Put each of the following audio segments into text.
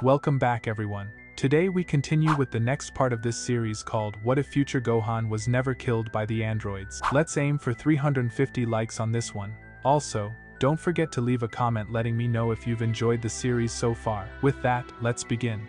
Welcome back everyone. Today we continue with the next part of this series called What If Future Gohan Was Never Killed by the Androids. Let's aim for 350 likes on this one. Also, don't forget to leave a comment letting me know if you've enjoyed the series so far. With that, let's begin.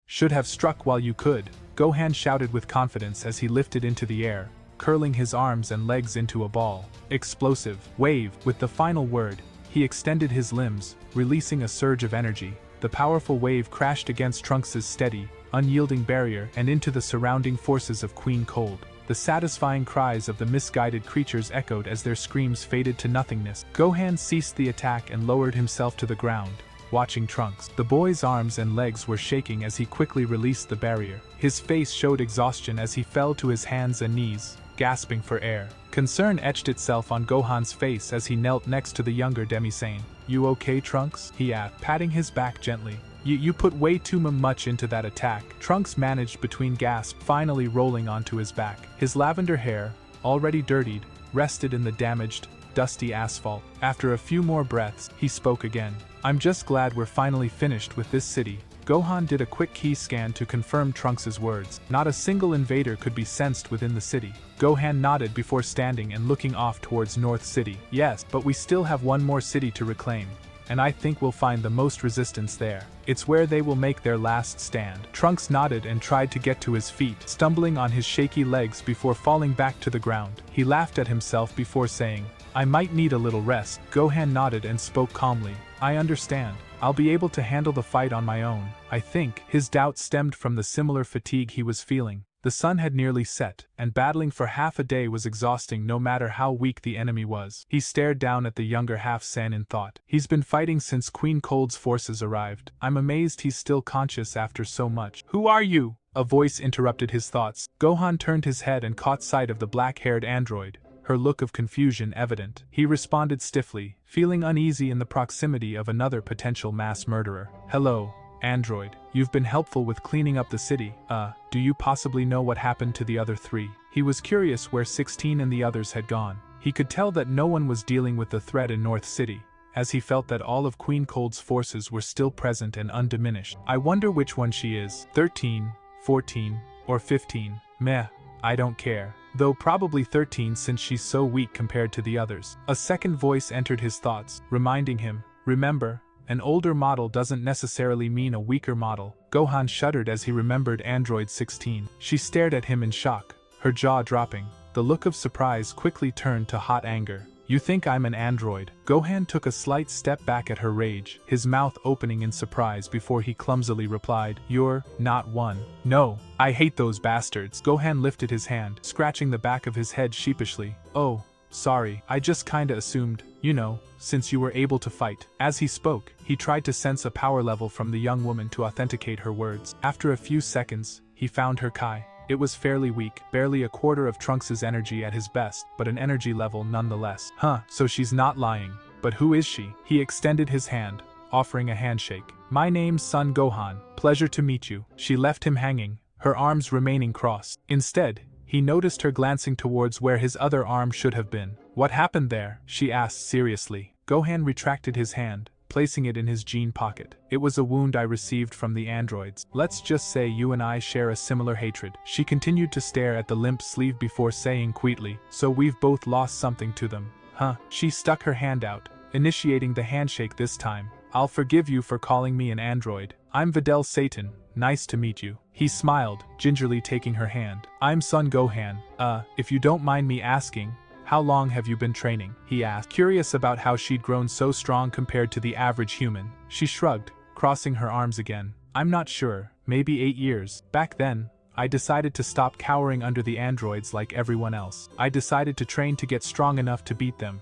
Should have struck while you could, Gohan shouted with confidence as he lifted into the air, curling his arms and legs into a ball. Explosive wave. With the final word, he extended his limbs, releasing a surge of energy. The powerful wave crashed against Trunks' steady, unyielding barrier and into the surrounding forces of Queen Cold. The satisfying cries of the misguided creatures echoed as their screams faded to nothingness. Gohan ceased the attack and lowered himself to the ground, watching Trunks. The boy's arms and legs were shaking as he quickly released the barrier. His face showed exhaustion as he fell to his hands and knees, gasping for air. Concern etched itself on Gohan's face as he knelt next to the younger Demi-Sane. "You okay, Trunks?" he asked, patting his back gently. You put way too much into that attack," Trunks managed between gasps, finally rolling onto his back. His lavender hair, already dirtied, rested in the damaged, dusty asphalt. After a few more breaths, he spoke again. "I'm just glad we're finally finished with this city." Gohan did a quick key scan to confirm Trunks' words. Not a single invader could be sensed within the city. Gohan nodded before standing and looking off towards North City. "Yes, but we still have one more city to reclaim, and I think we'll find the most resistance there. It's where they will make their last stand." Trunks nodded and tried to get to his feet, stumbling on his shaky legs before falling back to the ground. He laughed at himself before saying, "I might need a little rest." Gohan nodded and spoke calmly. "I understand. I'll be able to handle the fight on my own, I think." His doubt stemmed from the similar fatigue he was feeling. The sun had nearly set, and battling for half a day was exhausting no matter how weak the enemy was. He stared down at the younger half-Saiyan in thought. He's been fighting since Queen Cold's forces arrived. I'm amazed he's still conscious after so much. "Who are you?" a voice interrupted his thoughts. Gohan turned his head and caught sight of the black-haired android, her look of confusion evident. He responded stiffly, feeling uneasy in the proximity of another potential mass murderer. "Hello, android. You've been helpful with cleaning up the city. Do you possibly know what happened to the other three?" He was curious where 16 and the others had gone. He could tell that no one was dealing with the threat in North City, as he felt that all of Queen Cold's forces were still present and undiminished. "I wonder which one she is. 13, 14, or 15. Meh, I don't care. Though probably 13 since she's so weak compared to the others." A second voice entered his thoughts, reminding him, "Remember, an older model doesn't necessarily mean a weaker model." Gohan shuddered as he remembered Android 16. She stared at him in shock, her jaw dropping. The look of surprise quickly turned to hot anger. "You think I'm an android?" Gohan took a slight step back at her rage, his mouth opening in surprise before he clumsily replied, "You're not one." "No, I hate those bastards." Gohan lifted his hand, scratching the back of his head sheepishly. "Oh, sorry, I just kinda assumed, since you were able to fight." As he spoke, he tried to sense a power level from the young woman to authenticate her words. After a few seconds, he found her Kai. It was fairly weak, barely a quarter of Trunks' energy at his best, but an energy level nonetheless. So she's not lying. But who is she? He extended his hand, offering a handshake. "My name's Son Gohan. Pleasure to meet you." She left him hanging, her arms remaining crossed. Instead, he noticed her glancing towards where his other arm should have been. "What happened there?" she asked seriously. Gohan retracted his hand, placing it in his jean pocket. "It was a wound I received from the androids. Let's just say you and I share a similar hatred." She continued to stare at the limp sleeve before saying quietly, "So we've both lost something to them, huh?" She stuck her hand out, initiating the handshake this time. "I'll forgive you for calling me an android. I'm Videl Satan, nice to meet you." He smiled, gingerly taking her hand. "I'm Son Gohan. If you don't mind me asking, how long have you been training?" he asked, curious about how she'd grown so strong compared to the average human. She shrugged, crossing her arms again. "I'm not sure, maybe 8 years. Back then, I decided to stop cowering under the androids like everyone else. I decided to train to get strong enough to beat them.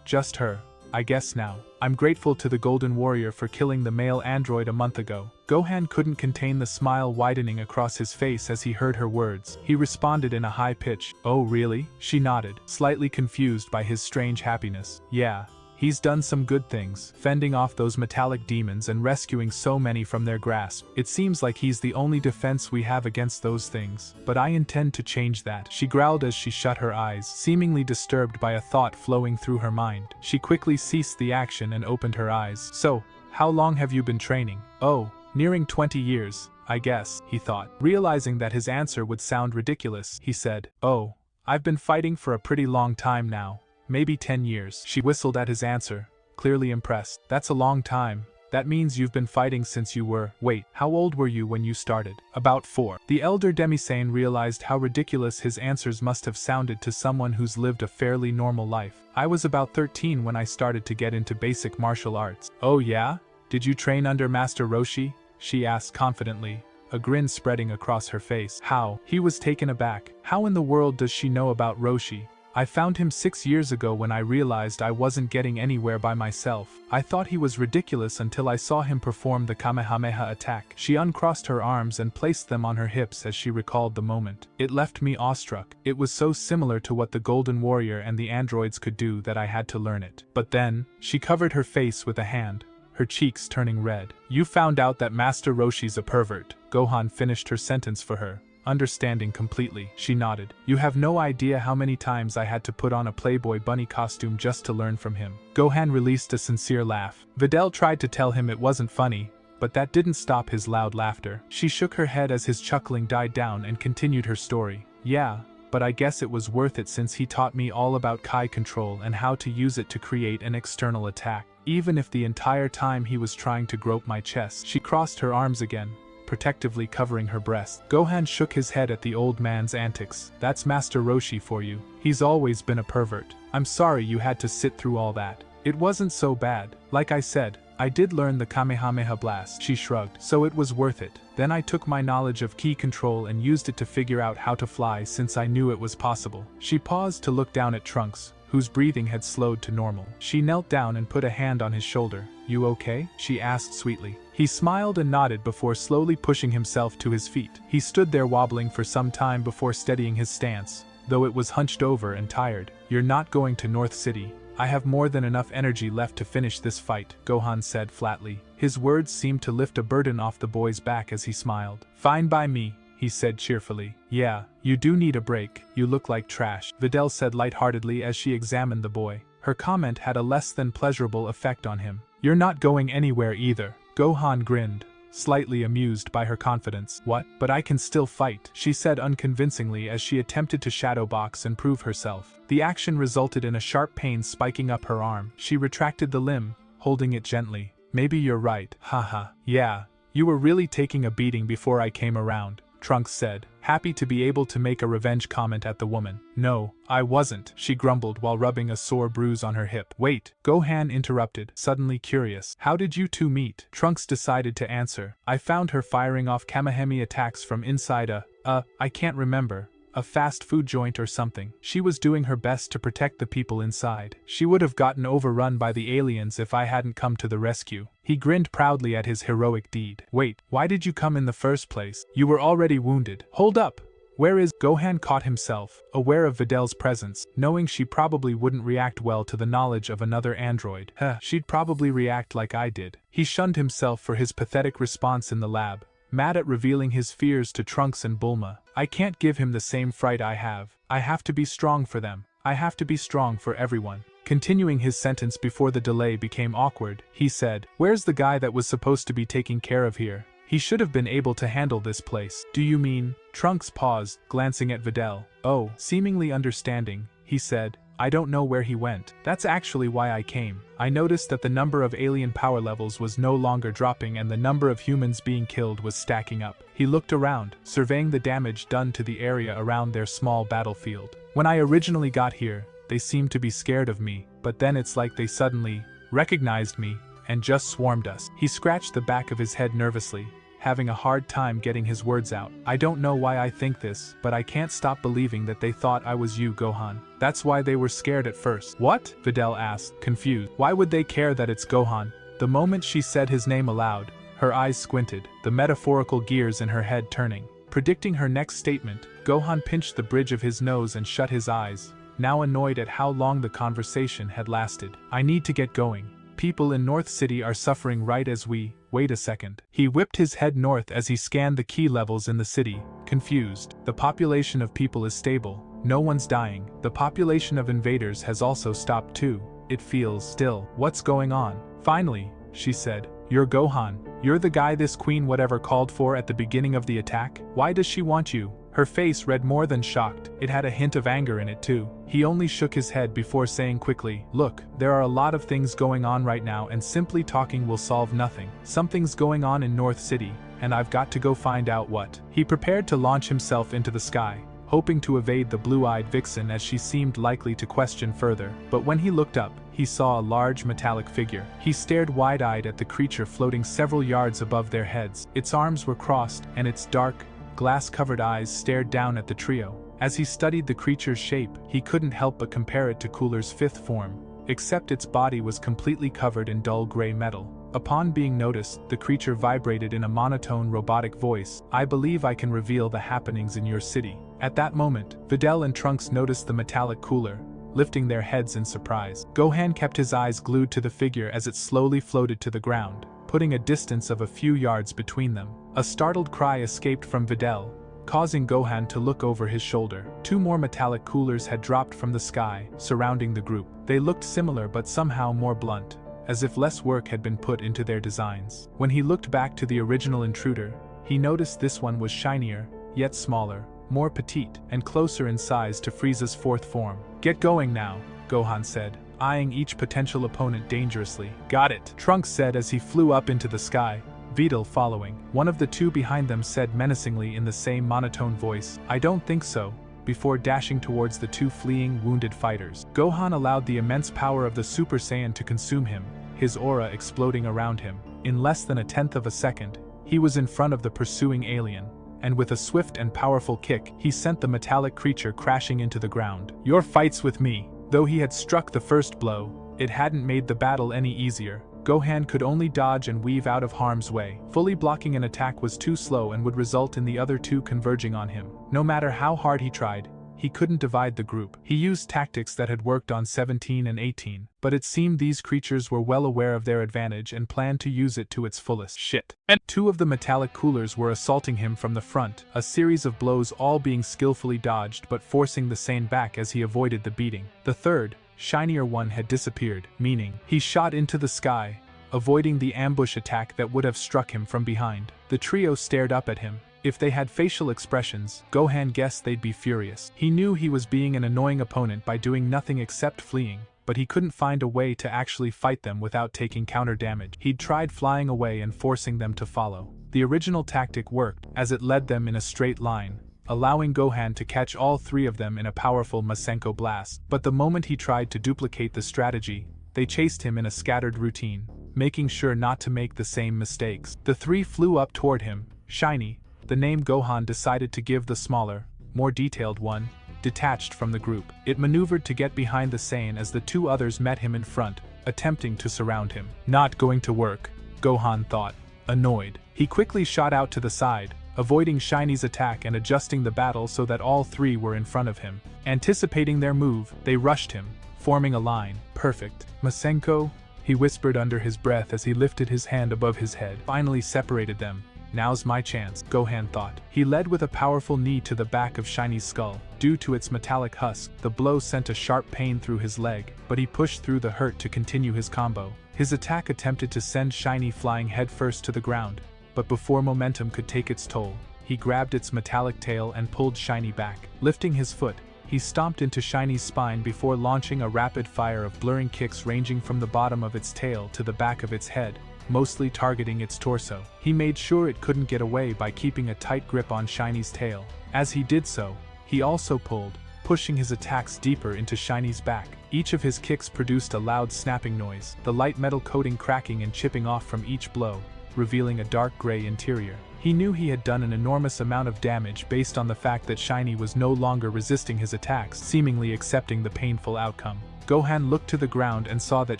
Just her, I guess now. I'm grateful to the Golden Warrior for killing the male android a month ago." Gohan couldn't contain the smile widening across his face as he heard her words. He responded in a high pitch, "Oh really?" She nodded, slightly confused by his strange happiness. "Yeah. He's done some good things, fending off those metallic demons and rescuing so many from their grasp. It seems like he's the only defense we have against those things. But I intend to change that," she growled as she shut her eyes, seemingly disturbed by a thought flowing through her mind. She quickly ceased the action and opened her eyes. "So, How long have you been training? Oh, nearing 20 years, I guess, he thought. Realizing that his answer would sound ridiculous, he said, oh, I've been fighting for a pretty long time now. Maybe 10 years. She whistled at his answer, clearly impressed. That's a long time. That means you've been fighting since you were… Wait, how old were you when you started? About 4. The elder Demisane realized how ridiculous his answers must have sounded to someone who's lived a fairly normal life. I was about 13 when I started to get into basic martial arts. Oh yeah? Did you train under Master Roshi? She asked confidently, a grin spreading across her face. How? He was taken aback. How in the world does she know about Roshi? I found him 6 years ago when I realized I wasn't getting anywhere by myself. I thought he was ridiculous until I saw him perform the Kamehameha attack. She uncrossed her arms and placed them on her hips as she recalled the moment. It left me awestruck. It was so similar to what the Golden Warrior and the androids could do that I had to learn it. But then, she covered her face with a hand, her cheeks turning red. You found out that Master Roshi's a pervert. Gohan finished her sentence for her. Understanding completely, she nodded. You have no idea how many times I had to put on a Playboy bunny costume just to learn from him. Gohan released a sincere laugh. Videl tried to tell him it wasn't funny, but that didn't stop his loud laughter. She shook her head as his chuckling died down and continued her story. Yeah, but I guess it was worth it since he taught me all about Kai control and how to use it to create an external attack. Even if the entire time he was trying to grope my chest. She crossed her arms again, protectively covering her breast. Gohan shook his head at the old man's antics. That's Master Roshi for you. He's always been a pervert. I'm sorry you had to sit through all that. It wasn't so bad. Like I said, I did learn the Kamehameha blast. She shrugged. So it was worth it. Then I took my knowledge of ki control and used it to figure out how to fly since I knew it was possible. She paused to look down at Trunks, whose breathing had slowed to normal. She knelt down and put a hand on his shoulder. You okay? She asked sweetly. He smiled and nodded before slowly pushing himself to his feet. He stood there wobbling for some time before steadying his stance, though it was hunched over and tired. You're not going to North City. I have more than enough energy left to finish this fight, Gohan said flatly. His words seemed to lift a burden off the boy's back as he smiled. Fine by me, he said cheerfully. Yeah, you do need a break. You look like trash, Videl said lightheartedly as she examined the boy. Her comment had a less than pleasurable effect on him. You're not going anywhere either. Gohan grinned, slightly amused by her confidence. What? But I can still fight, she said unconvincingly as she attempted to shadow box and prove herself. The action resulted in a sharp pain spiking up her arm. She retracted the limb, holding it gently. Maybe you're right. Haha. Yeah, you were really taking a beating before I came around, Trunks said, happy to be able to make a revenge comment at the woman. No, I wasn't, she grumbled while rubbing a sore bruise on her hip. Wait, Gohan interrupted, suddenly curious. How did you two meet? Trunks decided to answer. I found her firing off Kamehameha attacks from inside I can't remember, a fast food joint or something. She was doing her best to protect the people inside. She would have gotten overrun by the aliens if I hadn't come to the rescue. He grinned proudly at his heroic deed. Wait, why did you come in the first place? You were already wounded. Hold up! Where is… Gohan caught himself, aware of Videl's presence, knowing she probably wouldn't react well to the knowledge of another android. She'd probably react like I did. He shunned himself for his pathetic response in the lab, mad at revealing his fears to Trunks and Bulma. I can't give him the same fright I have. I have to be strong for them. I have to be strong for everyone. Continuing his sentence before the delay became awkward, he said, Where's the guy that was supposed to be taking care of here? He should have been able to handle this place. Do you mean? Trunks paused, glancing at Videl. Oh, seemingly understanding, he said, I don't know where he went. That's actually why I came. I noticed that the number of alien power levels was no longer dropping and the number of humans being killed was stacking up. He looked around, surveying the damage done to the area around their small battlefield. When I originally got here, they seemed to be scared of me, but then it's like they suddenly recognized me and just swarmed us. He scratched the back of his head nervously, having a hard time getting his words out. I don't know why I think this, but I can't stop believing that they thought I was you, Gohan. That's why they were scared at first. What? Videl asked, confused. Why would they care that it's Gohan? The moment she said his name aloud, her eyes squinted, the metaphorical gears in her head turning. Predicting her next statement, Gohan pinched the bridge of his nose and shut his eyes, now annoyed at how long the conversation had lasted. I need to get going. People in North City are suffering right as we… Wait a second. He whipped his head north as he scanned the key levels in the city, confused. The population of people is stable. No one's dying. The population of invaders has also stopped too. It feels still. What's going on? Finally, she said, You're Gohan. You're the guy this queen whatever called for at the beginning of the attack? Why does she want you? Her face read more than shocked, it had a hint of anger in it too. He only shook his head before saying quickly, look, there are a lot of things going on right now and simply talking will solve nothing. Something's going on in North City, and I've got to go find out what. He prepared to launch himself into the sky, hoping to evade the blue-eyed vixen as she seemed likely to question further, but when he looked up, he saw a large metallic figure. He stared wide-eyed at the creature floating several yards above their heads. Its arms were crossed, and its dark, glass-covered eyes stared down at the trio. As he studied the creature's shape, he couldn't help but compare it to Cooler's fifth form, except its body was completely covered in dull gray metal. Upon being noticed, the creature vibrated in a monotone robotic voice, I believe I can reveal the happenings in your city. At that moment, Videl and Trunks noticed the metallic Cooler, lifting their heads in surprise. Gohan kept his eyes glued to the figure as it slowly floated to the ground, putting a distance of a few yards between them. A startled cry escaped from Videl, causing Gohan to look over his shoulder. Two more metallic coolers had dropped from the sky, surrounding the group. They looked similar but somehow more blunt, as if less work had been put into their designs. When he looked back to the original intruder, he noticed this one was shinier, yet smaller, more petite, and closer in size to Frieza's fourth form. Get going now, Gohan said, eyeing each potential opponent dangerously. Got it, Trunks said as he flew up into the sky, Videl following. One of the two behind them said menacingly in the same monotone voice, I don't think so, before dashing towards the two fleeing, wounded fighters. Gohan allowed the immense power of the Super Saiyan to consume him, his aura exploding around him. In less than a tenth of a second, he was in front of the pursuing alien, and with a swift and powerful kick, he sent the metallic creature crashing into the ground. Your fight's with me. Though he had struck the first blow, it hadn't made the battle any easier. Gohan could only dodge and weave out of harm's way. Fully blocking an attack was too slow and would result in the other two converging on him. No matter how hard he tried, he couldn't divide the group. He used tactics that had worked on 17 and 18, but it seemed these creatures were well aware of their advantage and planned to use it to its fullest. Shit. And two of the metallic coolers were assaulting him from the front, a series of blows all being skillfully dodged but forcing the Saiyan back as he avoided the beating. The third, shinier one had disappeared, meaning he shot into the sky, avoiding the ambush attack that would have struck him from behind. The trio stared up at him. If they had facial expressions, Gohan guessed they'd be furious. He knew he was being an annoying opponent by doing nothing except fleeing, but he couldn't find a way to actually fight them without taking counter damage. He'd tried flying away and forcing them to follow. The original tactic worked, as it led them in a straight line, allowing Gohan to catch all three of them in a powerful Masenko blast. But the moment he tried to duplicate the strategy, they chased him in a scattered routine, making sure not to make the same mistakes. The three flew up toward him, shiny, the name Gohan decided to give the smaller, more detailed one, detached from the group. It maneuvered to get behind the Saiyan as the two others met him in front, attempting to surround him. Not going to work, Gohan thought, annoyed. He quickly shot out to the side, avoiding Shiny's attack and adjusting the battle so that all three were in front of him. Anticipating their move, they rushed him, forming a line. Perfect. Masenko, he whispered under his breath as he lifted his hand above his head. Finally separated them. Now's my chance, Gohan thought. He led with a powerful knee to the back of Shiny's skull. Due to its metallic husk, the blow sent a sharp pain through his leg, but he pushed through the hurt to continue his combo. His attack attempted to send Shiny flying headfirst to the ground, but before momentum could take its toll, he grabbed its metallic tail and pulled Shiny back. Lifting his foot, he stomped into Shiny's spine before launching a rapid fire of blurring kicks ranging from the bottom of its tail to the back of its head, mostly targeting its torso. He made sure it couldn't get away by keeping a tight grip on Shiny's tail. As he did so, he also pulled, pushing his attacks deeper into Shiny's back. Each of his kicks produced a loud snapping noise, the light metal coating cracking and chipping off from each blow, revealing a dark gray interior. He knew he had done an enormous amount of damage based on the fact that Shiny was no longer resisting his attacks, seemingly accepting the painful outcome. Gohan looked to the ground and saw that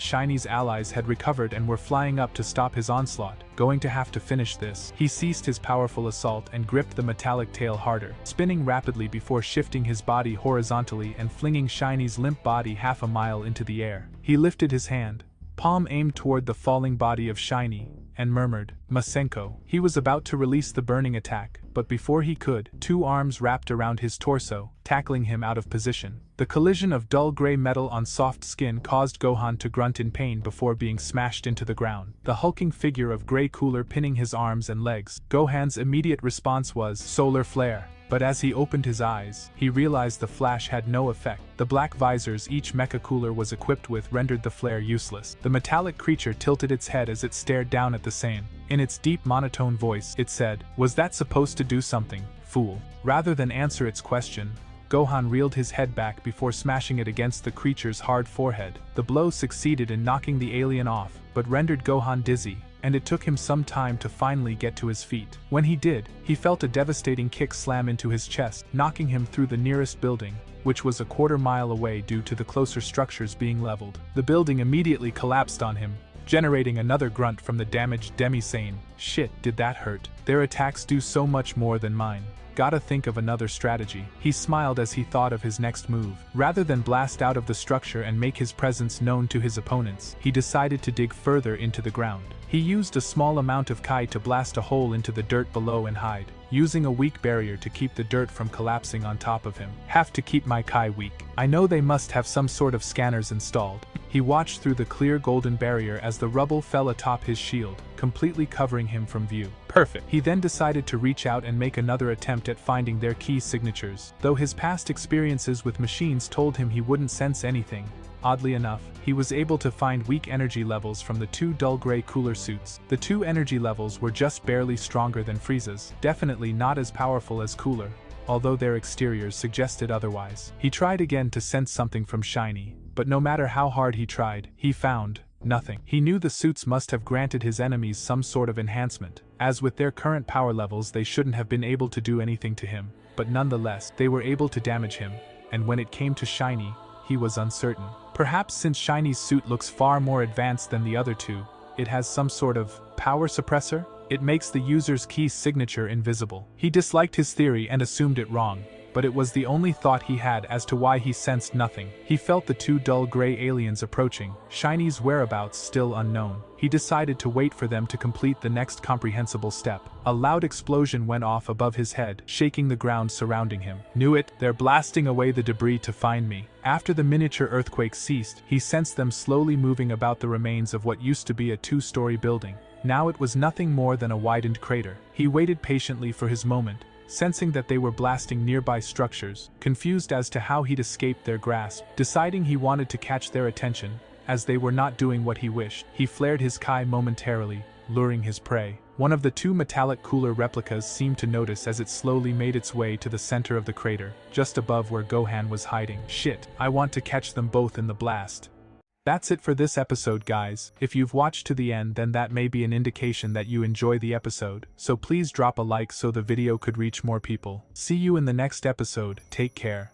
Shiny's allies had recovered and were flying up to stop his onslaught. Going to have to finish this. He ceased his powerful assault and gripped the metallic tail harder, spinning rapidly before shifting his body horizontally and flinging Shiny's limp body half a mile into the air. He lifted his hand, palm aimed toward the falling body of Shiny, and murmured, "Masenko." He was about to release the burning attack, but before he could, two arms wrapped around his torso, tackling him out of position. The collision of dull gray metal on soft skin caused Gohan to grunt in pain before being smashed into the ground, the hulking figure of Gray Cooler pinning his arms and legs. Gohan's immediate response was, "Solar Flare." But as he opened his eyes, he realized the flash had no effect. The black visors each mecha cooler was equipped with rendered the flare useless. The metallic creature tilted its head as it stared down at the same. In its deep monotone voice, it said, "Was that supposed to do something, fool?" Rather than answer its question, Gohan reeled his head back before smashing it against the creature's hard forehead. The blow succeeded in knocking the alien off, but rendered Gohan dizzy, and it took him some time to finally get to his feet. When he did, he felt a devastating kick slam into his chest, knocking him through the nearest building, which was a quarter-mile away due to the closer structures being leveled. The building immediately collapsed on him, generating another grunt from the damaged demi-sane. "Shit, did that hurt? Their attacks do so much more than mine. Gotta think of another strategy." He smiled as he thought of his next move. Rather than blast out of the structure and make his presence known to his opponents, he decided to dig further into the ground. He used a small amount of Kai to blast a hole into the dirt below and hide, using a weak barrier to keep the dirt from collapsing on top of him. "Have to keep my Kai weak. I know they must have some sort of scanners installed." He watched through the clear golden barrier as the rubble fell atop his shield, completely covering him from view. Perfect. He then decided to reach out and make another attempt at finding their key signatures. Though his past experiences with machines told him he wouldn't sense anything, oddly enough, he was able to find weak energy levels from the two dull gray cooler suits. The two energy levels were just barely stronger than Frieza's, definitely not as powerful as Cooler, although their exteriors suggested otherwise. He tried again to sense something from Shiny, but no matter how hard he tried, he found nothing. He knew the suits must have granted his enemies some sort of enhancement, as with their current power levels they shouldn't have been able to do anything to him, but nonetheless, they were able to damage him, and when it came to Shiny, he was uncertain. Perhaps since Shiny's suit looks far more advanced than the other two, it has some sort of power suppressor? It makes the user's key signature invisible. He disliked his theory and assumed it wrong, but it was the only thought he had as to why he sensed nothing. He felt the two dull gray aliens approaching, Shiny's whereabouts still unknown. He decided to wait for them to complete the next comprehensible step. A loud explosion went off above his head, shaking the ground surrounding him. "Knew it, they're blasting away the debris to find me." After the miniature earthquake ceased, he sensed them slowly moving about the remains of what used to be a two-story building. Now it was nothing more than a widened crater. He waited patiently for his moment, sensing that they were blasting nearby structures, confused as to how he'd escaped their grasp. Deciding he wanted to catch their attention, as they were not doing what he wished, he flared his Kai momentarily, luring his prey. One of the two metallic cooler replicas seemed to notice as it slowly made its way to the center of the crater, just above where Gohan was hiding. "Shit, I want to catch them both in the blast." That's it for this episode, guys. If you've watched to the end, then that may be an indication that you enjoy the episode, so please drop a like so the video could reach more people. See you in the next episode, take care.